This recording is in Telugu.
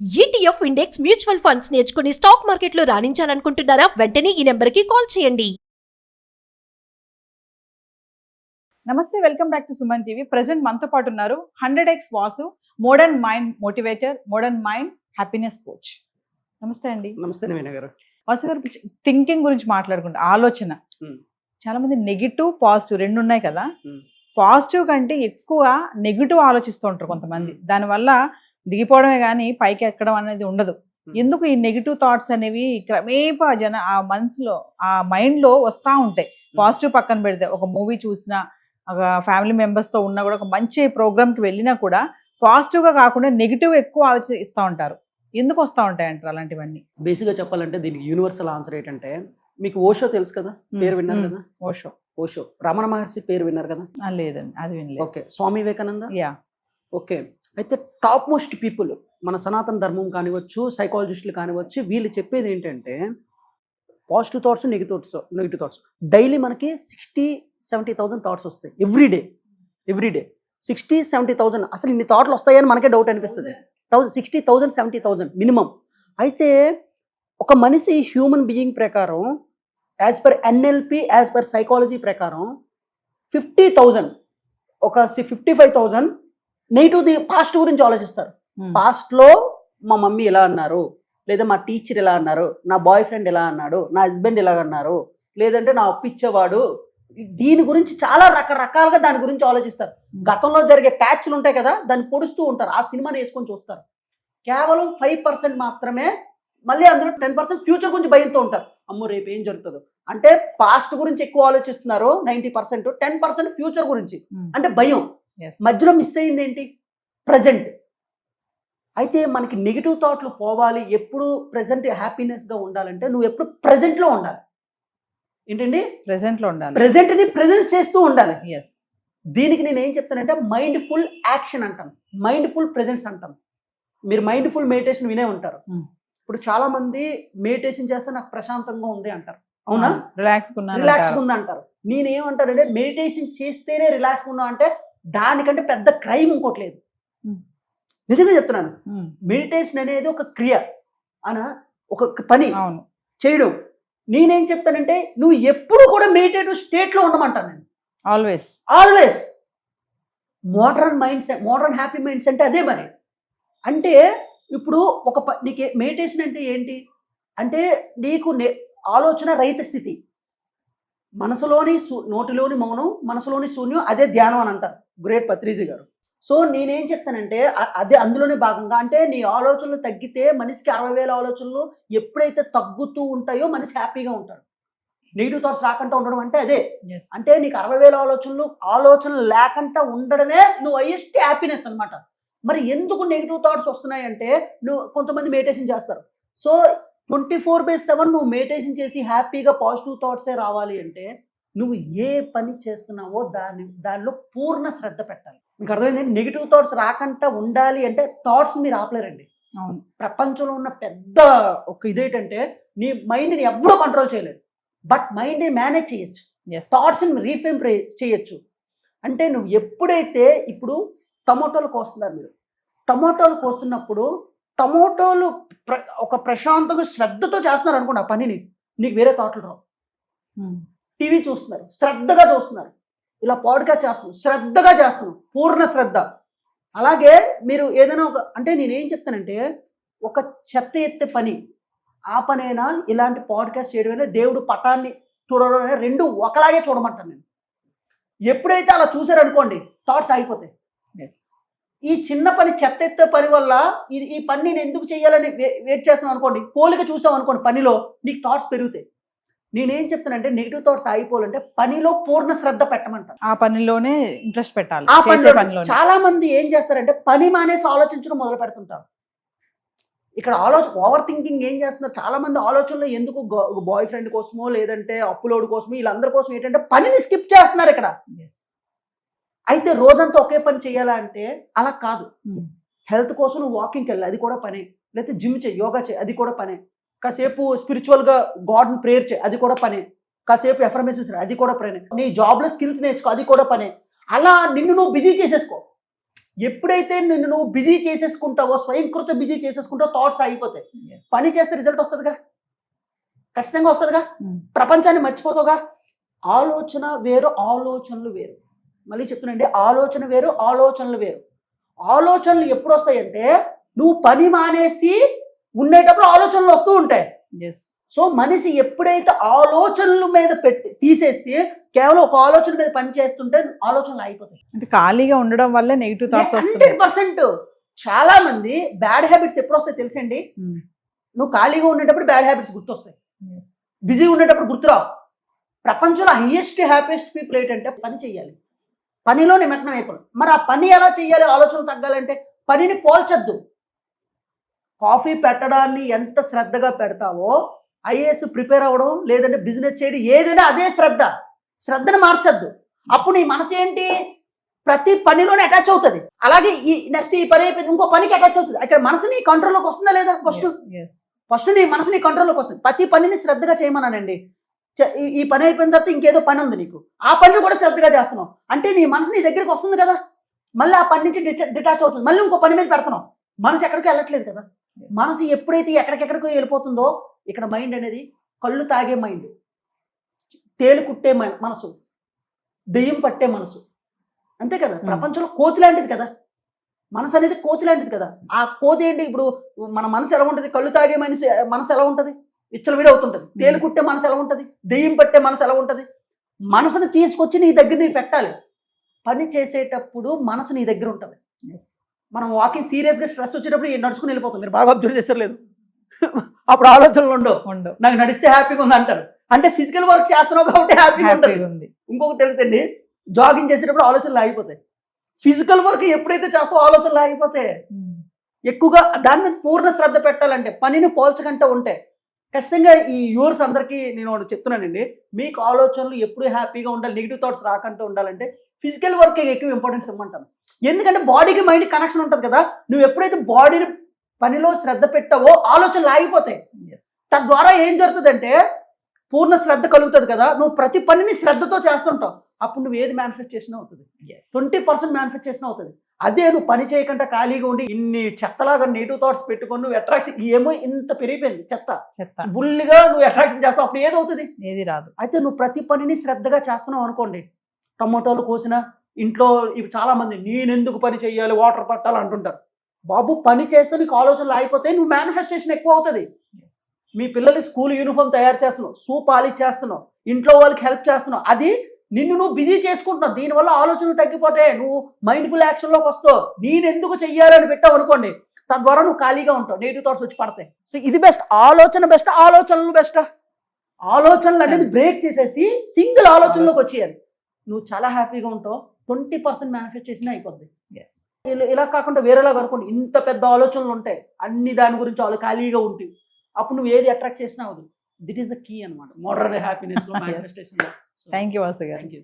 ఈటీఎఫ్ ఇండెక్స్ మ్యూచువల్ ఫండ్స్ నేర్చుకుని స్టాక్ మార్కెట్లో రాణించాలనుకుంటున్నారా? వెంటనే ఈ నెంబర్కి కాల్ చేయండి. నమస్తే, welcome back to Suman TV. Present మనతో పాటు ఉన్నారు 100x Vasu, modern mind motivator, modern mind happiness coach. నమస్తే అండి. నమస్తే నవీన గారు. వాసు గారు, థింకింగ్ గురించి మాట్లాడుకుంటే ఆలోచన చాలా మంది నెగిటివ్ పాజిటివ్ రెండు ఉన్నాయి కదా. పాజిటివ్ కంటే ఎక్కువ నెగిటివ్ ఆలోచిస్తూ ఉంటారు కొంతమంది. దానివల్ల దిగిపోవడమే కానీ పైకి ఎక్కడం అనేది ఉండదు. ఎందుకు ఈ నెగిటివ్ థాట్స్ అనేవి క్రమేపా ఆ మనసులో ఆ మైండ్ లో వస్తూ ఉంటాయి. పాజిటివ్ పక్కన పెడితే ఒక మూవీ చూసినా, ఒక ఫ్యామిలీ మెంబర్స్ తో ఉన్నా కూడా, ఒక మంచి ప్రోగ్రామ్ కి వెళ్ళినా కూడా పాజిటివ్ గా కాకుండా నెగిటివ్ ఎక్కువ ఆలోచిస్తూ ఉంటారు. ఎందుకు వస్తూ ఉంటాయి అంటారు అలాంటివన్నీ? బేసిక్ గా చెప్పాలంటే దీనికి యూనివర్సల్ ఆన్సర్ ఏంటంటే, మీకు ఓషో తెలుసు కదా, పేరు విన్నారు కదా? ఓషో రమణ మహర్షి పేరు విన్నారు కదా? లేదండి, అది వినలేదు. Okay, Swami Vivekananda. Yeah. Okay, అయితే టాప్ మోస్ట్ పీపుల్ మన సనాతన ధర్మం కానివచ్చు, సైకాలజిస్టులు కానివచ్చు, వీళ్ళు చెప్పేది ఏంటంటే positive thoughts, negative thoughts daily మనకి 60-70,000 థాట్స్ వస్తాయి ఎవ్రీడే 60-70,000. అసలు ఇన్ని థాట్లు వస్తాయని మనకే డౌట్ అనిపిస్తుంది. 60,000-70,000 మినిమం. అయితే ఒక మనిషి హ్యూమన్ బీయింగ్ ప్రకారం, as per NLP, as per psychology ప్రకారం 50,000, ఒక 55,000 నెగిటివ్ పాస్ట్ గురించి ఆలోచిస్తారు. పాస్ట్లో మా మమ్మీ ఎలా అన్నారు, లేదా మా టీచర్ ఎలా అన్నారు, నా బాయ్ ఫ్రెండ్ ఎలా అన్నాడు, నా హస్బెండ్ ఎలా అన్నారు, లేదంటే నా అప్పిచ్చేవాడు, దీని గురించి చాలా రకరకాలుగా దాని గురించి ఆలోచిస్తారు. గతంలో జరిగే ప్యాచ్లు ఉంటాయి కదా, దాన్ని పొడుస్తూ ఉంటారు. ఆ సినిమాని వేసుకొని చూస్తారు. కేవలం 5% మాత్రమే మళ్ళీ అందులో 10% ఫ్యూచర్ గురించి భయంతో ఉంటారు. అమ్మో రేపు ఏం జరుగుతుందో అంటే పాస్ట్ గురించి ఎక్కువ ఆలోచిస్తున్నారు 90%, 10% ఫ్యూచర్ గురించి అంటే భయం. మధ్యలో మిస్ అయింది ఏంటి? ప్రజెంట్. అయితే మనకి నెగిటివ్ థాట్లు పోవాలి, ఎప్పుడు ప్రజెంట్ హ్యాపీనెస్గా ఉండాలంటే నువ్వు ఎప్పుడు ప్రజెంట్లో ఉండాలి. ఏంటండి? ప్రజెంట్లో ఉండాలి. ప్రజెంట్ని ప్రెజెన్స్ చేస్తూ ఉండాలి. దీనికి నేను ఏం చెప్తానంటే మైండ్ ఫుల్ యాక్షన్ అంటాను, మైండ్ ఫుల్ ప్రెజెన్స్ అంటాను. మీరు మైండ్ ఫుల్ మెడిటేషన్ వినే ఉంటారు. ఇప్పుడు చాలా మంది మెడిటేషన్ చేస్తే నాకు ప్రశాంతంగా ఉంది అంటారు. అవునా? రిలాక్స్గా ఉంది అంటారు. నేనేమంటానంటే మెడిటేషన్ చేస్తేనే రిలాక్స్గా ఉన్నా అంటే దానికంటే పెద్ద క్రైమ్ ఇంకోటి లేదు. నిజంగా చెప్తున్నాను. మెడిటేషన్ అనేది ఒక క్రియ, ఒక పని చేయడం. నేనేం చెప్తానంటే నువ్వు ఎప్పుడు కూడా మెడిటేటివ్ స్టేట్లో ఉండమంటాను నేను. Always modern mind set, modern happy minds అంటే అదే మరి. అంటే ఇప్పుడు నీకు మెడిటేషన్ అంటే ఏంటి అంటే, నీకు ఆలోచన రహిత స్థితి, మనసులోని నోటిలోని మౌనం, మనసులోని శూన్యం, అదే ధ్యానం అని అంటారు గ్రేట్ పత్రిజీ గారు. సో నేనేం చెప్తానంటే అదే అందులోనే భాగంగా. అంటే నీ ఆలోచనలు తగ్గితే మనిషికి 60,000 ఆలోచనలు ఎప్పుడైతే తగ్గుతూ ఉంటాయో మనిషి హ్యాపీగా ఉంటాడు. నెగిటివ్ థాట్స్ రాకుండా ఉండడం అంటే అదే. అంటే నీకు 60,000 ఆలోచనలు లేకుండా ఉండడమే నువ్వు హైయెస్ట్ హ్యాపీనెస్ అనమాట. మరి ఎందుకు నెగిటివ్ థాట్స్ వస్తున్నాయి అంటే, నువ్వు కొంతమంది మెడిటేషన్ చేస్తారు. సో 24/7 నువ్వు మెడిటేషన్ చేసి హ్యాపీగా పాజిటివ్ థాట్సే రావాలి అంటే నువ్వు ఏ పని చేస్తున్నావో దానిలో పూర్ణ శ్రద్ధ పెట్టాలి. మీకు అర్థమైంది? నెగిటివ్ థాట్స్ రాకుండా ఉండాలి అంటే థాట్స్ మీరు ఆపలేరండి. ప్రపంచంలో ఉన్న పెద్ద ఒక ఇదేంటంటే, నీ మైండ్ని ఎవరో కంట్రోల్ చేయలేరు, బట్ మైండ్ని మేనేజ్ చేయొచ్చు, థాట్స్ని రీఫ్రేమ్ చేయొచ్చు. అంటే నువ్వు ఎప్పుడైతే ఇప్పుడు టమోటాలు కోస్తున్నారు, మీరు టమోటాలు కోస్తున్నప్పుడు టమోటాలు ఒక ప్రశాంతంగా శ్రద్ధతో చేస్తున్నారు అనుకోండి ఆ పనిని, నీకు వేరే థాట్లు రావు. టీవీ చూస్తున్నారు, శ్రద్ధగా చూస్తున్నారు. ఇలా పాడ్కాస్ట్ చేస్తున్నాం, శ్రద్ధగా చేస్తున్నాం, పూర్ణ శ్రద్ధ. అలాగే మీరు ఏదైనా అంటే నేనేం చెప్తానంటే, ఒక చెత్త ఎత్తే పని, ఆ పనైనా ఇలాంటి పాడ్కాస్ట్ చేయడమైనా దేవుడు పటాన్ని చూడడం, రెండు ఒకలాగే చూడమంటాను నేను. ఎప్పుడైతే అలా చూసారనుకోండి థాట్స్ అయిపోతాయి. ఈ చిన్న పని, చెత్త ఎత్తే పని వల్ల ఈ పని నేను ఎందుకు చేయాలని వెయిట్ చేస్తున్నాను అనుకోండి, పోలిక చూసాం అనుకోండి పనిలో, నీకు థాట్స్ పెరుగుతాయి. నేనేం చెప్తానంటే నెగిటివ్ థాట్స్ అయిపోవాలంటే పనిలో పూర్ణ శ్రద్ధ పెట్టమంటాను. ఆ పనిలోనే ఇంట్రెస్ట్ పెట్టాలి. ఆ పనిలో చాలా మంది ఏం చేస్తారంటే పని మానేసి ఆలోచించడం మొదలు పెడుతుంటారు. ఇక్కడ ఓవర్ థింకింగ్ ఏం చేస్తున్నారు చాలా మంది. ఆలోచనలో ఎందుకు బాయ్ ఫ్రెండ్ కోసమో, లేదంటే అప్లోడ్ కోసమో, వీళ్ళందరి కోసం ఏంటంటే పనిని స్కిప్ చేస్తున్నారు ఇక్కడ. అయితే రోజంతా ఒకే పని చేయాలా అంటే అలా కాదు. హెల్త్ కోసం నువ్వు వాకింగ్కి వెళ్ళి, అది కూడా పనే. లేకపోతే జిమ్ చేయి, యోగా చేయి, అది కూడా పనే. కాసేపు స్పిరిచువల్గా గాడ్ని ప్రేయర్ చేయి, అది కూడా పనే. కాసేపు ఎఫర్మేషన్స్, అది కూడా పనే. నీ జాబ్లో స్కిల్స్ నేర్చుకో, అది కూడా పనే. అలా నిన్ను నువ్వు బిజీ చేసేసుకో. ఎప్పుడైతే నిన్ను నువ్వు బిజీ చేసేసుకుంటావో, స్వయంకృత బిజీ చేసేసుకుంటావో, థాట్స్ ఆగిపోతాయి. పని చేస్తే రిజల్ట్ వస్తుందిగా, ఖచ్చితంగా వస్తుందిగా. ప్రపంచాన్ని మర్చిపోతావుగా. ఆలోచన వేరు, ఆలోచనలు వేరు. మళ్ళీ చెప్తున్నాండి, ఆలోచన వేరు, ఆలోచనలు వేరు. ఆలోచనలు ఎప్పుడు వస్తాయంటే నువ్వు పని మానేసి ఉండేటప్పుడు ఆలోచనలు వస్తూ ఉంటాయి. సో మనిషి ఎప్పుడైతే ఆలోచనల మీద తీసేసి కేవలం ఒక ఆలోచన మీద పని చేస్తుంటే ఆలోచనలు అయిపోతాయి. అంటే ఖాళీగా ఉండడం వల్లే నెగిటివ్ థాట్స్ వస్తాయి. 100%. చాలా మంది బ్యాడ్ హ్యాబిట్స్ ఎప్పుడు వస్తాయి తెలుసండి? నువ్వు ఖాళీగా ఉండేటప్పుడు బ్యాడ్ హ్యాబిట్స్ గుర్తొస్తాయి, బిజీ ఉండేటప్పుడు గుర్తురావు. ప్రపంచంలో హైయెస్ట్ హ్యాపీయెస్ట్ పీపుల్ ఏంటంటే పని చేయాలి, పనిలో నిమగ్నం అయిపోవడం. మరి ఆ పని ఎలా చేయాలి? ఆలోచనలు తగ్గాలంటే పనిని పోల్చొద్దు. కాఫీ పెట్టడాన్ని ఎంత శ్రద్ధగా పెడతావో ఐఏఎస్ ప్రిపేర్ అవ్వడం, లేదంటే బిజినెస్ చేయడం, ఏదైనా అదే శ్రద్ధను మార్చొద్దు. అప్పుడు నీ మనసు ఏంటి? ప్రతి పనిలోనే అటాచ్ అవుతుంది. అలాగే ఈ నెక్స్ట్ ఈ పని అయిపోయింది, ఇంకో పనికి అటాచ్ అవుతుంది. అక్కడ మనసు నీ కంట్రోల్లోకి వస్తుందా లేదా? ఫస్ట్ నీ మనసు నీ కంట్రోల్లోకి వస్తుంది. ప్రతి పనిని శ్రద్ధగా చేయమన్నానండి. ఈ పని అయిపోయిన తర్వాత ఇంకేదో పని ఉంది నీకు, ఆ పనిని కూడా శ్రద్ధగా చేస్తున్నావు అంటే నీ మనసు నీ దగ్గరికి వస్తుంది కదా. మళ్ళీ ఆ పని నుంచి డిటాచ్ అవుతుంది, మళ్ళీ ఇంకో పని మీద పెడుతున్నావు. మనసు ఎక్కడికి వెళ్ళట్లేదు కదా. మనసు ఎప్పుడైతే ఎక్కడికెక్కడికో వెళ్ళిపోతుందో, ఇక్కడ మైండ్ అనేది కళ్ళు తాగే మైండ్, తేలు కుట్టే మనసు, దెయ్యం పట్టే మనసు, అంతే కదా. ప్రపంచంలో కోతి లాంటిది కదా మనసు అనేది, కోతి లాంటిది కదా. ఆ కోతి ఏంటి? ఇప్పుడు మన మనసు ఎలా ఉంటుంది? కళ్ళు తాగే మనసు ఎలా ఉంటుంది? విచ్చలవిడి అవుతుంటుంది. తేలు కుట్టే మనసు ఎలా ఉంటుంది? దెయ్యం పట్టే మనసు ఎలా ఉంటుంది? మనసును తీసుకొచ్చి నీ దగ్గర నీ పెట్టాలి. పని చేసేటప్పుడు మనసు నీ దగ్గర ఉంటుంది. మనం వాకింగ్ సీరియస్గా స్ట్రెస్ వచ్చేటప్పుడు నడుచుకుని వెళ్ళిపోతాం. మీరు బాగా అబ్జర్వ్ చేశారు లేదు? అప్పుడు ఆలోచనలు ఉండవు. నాకు నడిస్తే హ్యాపీగా ఉంది అంటారు. అంటే ఫిజికల్ వర్క్ చేస్తున్నావు కాబట్టి హ్యాపీగా ఉంటుంది. ఇంకొక తెలుసండి, జాగింగ్ చేసేటప్పుడు ఆలోచనలు ఆగిపోతాయి. ఫిజికల్ వర్క్ ఎప్పుడైతే చేస్తావో ఆలోచనలు ఆగిపోతాయి. ఎక్కువగా దాని మీద పూర్ణ శ్రద్ధ పెట్టాలంటే, పనిని పోల్చకంటే ఉంటే ఖచ్చితంగా ఈ యూర్స్ అందరికీ నేను చెప్తున్నానండి, మీకు ఆలోచనలు ఎప్పుడు హ్యాపీగా ఉండాలి, నెగిటివ్ థాట్స్ రాకుండా ఉండాలంటే ఫిజికల్ వర్క్ ఎక్కువ ఇంపార్టెన్స్ ఇవ్వమంటాను. ఎందుకంటే బాడీకి మైండ్ కనెక్షన్ ఉంటుంది కదా. నువ్వు ఎప్పుడైతే బాడీని పనిలో శ్రద్ధ పెట్టావో ఆలోచనలు ఆగిపోతాయి. తద్వారా ఏం జరుగుతుందంటే పూర్ణ శ్రద్ధ కలుగుతుంది కదా. నువ్వు ప్రతి పనిని శ్రద్ధతో చేస్తుంటావు. అప్పుడు నువ్వు ఏది మేనిఫెస్టేషన్ అవుతుంది? 20% మేనిఫెస్టేషన్ అవుతుంది. అదే నువ్వు పని చేయకుండా ఖాళీగా ఉండి ఇన్ని చెత్తలాగా నెగిటివ్ థాట్స్ పెట్టుకొని నువ్వు అట్రాక్షన్ ఏమో ఇంత పెరిగిపోయింది చెత్త బుల్లిగా నువ్వు అట్రాక్షన్ చేస్తావు. అప్పుడు ఏదవుతుంది? ఏది రాదు. అయితే నువ్వు ప్రతి పనిని శ్రద్ధగా చేస్తున్నావు అనుకోండి. టమోటాలు కోసిన ఇంట్లో ఇప్పుడు చాలా మంది నేనెందుకు పని చేయాలి, వాటర్ పట్టాలి అంటుంటారు. బాబు పని చేస్తే నీకు ఆలోచనలు ఆగిపోతే నువ్వు మేనిఫెస్టేషన్ ఎక్కువ అవుతుంది. మీ పిల్లలు స్కూల్ యూనిఫామ్ తయారు చేస్తున్నావు, షూ పాలిష్ చేస్తున్నావు, ఇంట్లో వాళ్ళకి హెల్ప్ చేస్తున్నావు. అది నిన్ను నువ్వు బిజీ చేసుకుంటున్నావు. దీనివల్ల ఆలోచనలు తగ్గిపోతే నువ్వు మైండ్ఫుల్ యాక్షన్లోకి వస్తావు. నేనెందుకు చెయ్యాలని పెట్టావు అనుకోండి, తద్వారా నువ్వు ఖాళీగా ఉంటావు, నెగిటివ్ థాట్స్ వచ్చి పడతాయి. సో ఇది బెస్ట్. ఆలోచన బెస్ట్, ఆలోచనలు బెస్టా? ఆలోచనలు అనేది బ్రేక్ చేసేసి సింగిల్ ఆలోచనలోకి వచ్చేయాలి. నువ్వు చాలా హ్యాపీగా ఉంటావు. 20% మేనిఫెస్టేషన్ అయిపోద్ది. ఇలా కాకుండా వేరేలాగా అనుకోండి, ఇంత పెద్ద ఆలోచనలు ఉంటాయి, అన్ని దాని గురించి ఖాళీగా ఉంటాయి. అప్పుడు నువ్వు ఏది అట్రాక్ట్ చేసినా అవుతుంది. దిట్ ఈస్ ద కీ అనమాట మోడర్న్ హ్యాపీనెస్ లో, మేనిఫెస్టేషన్ లో. థ్యాంక్ యూ వాసు గారు. Thank you.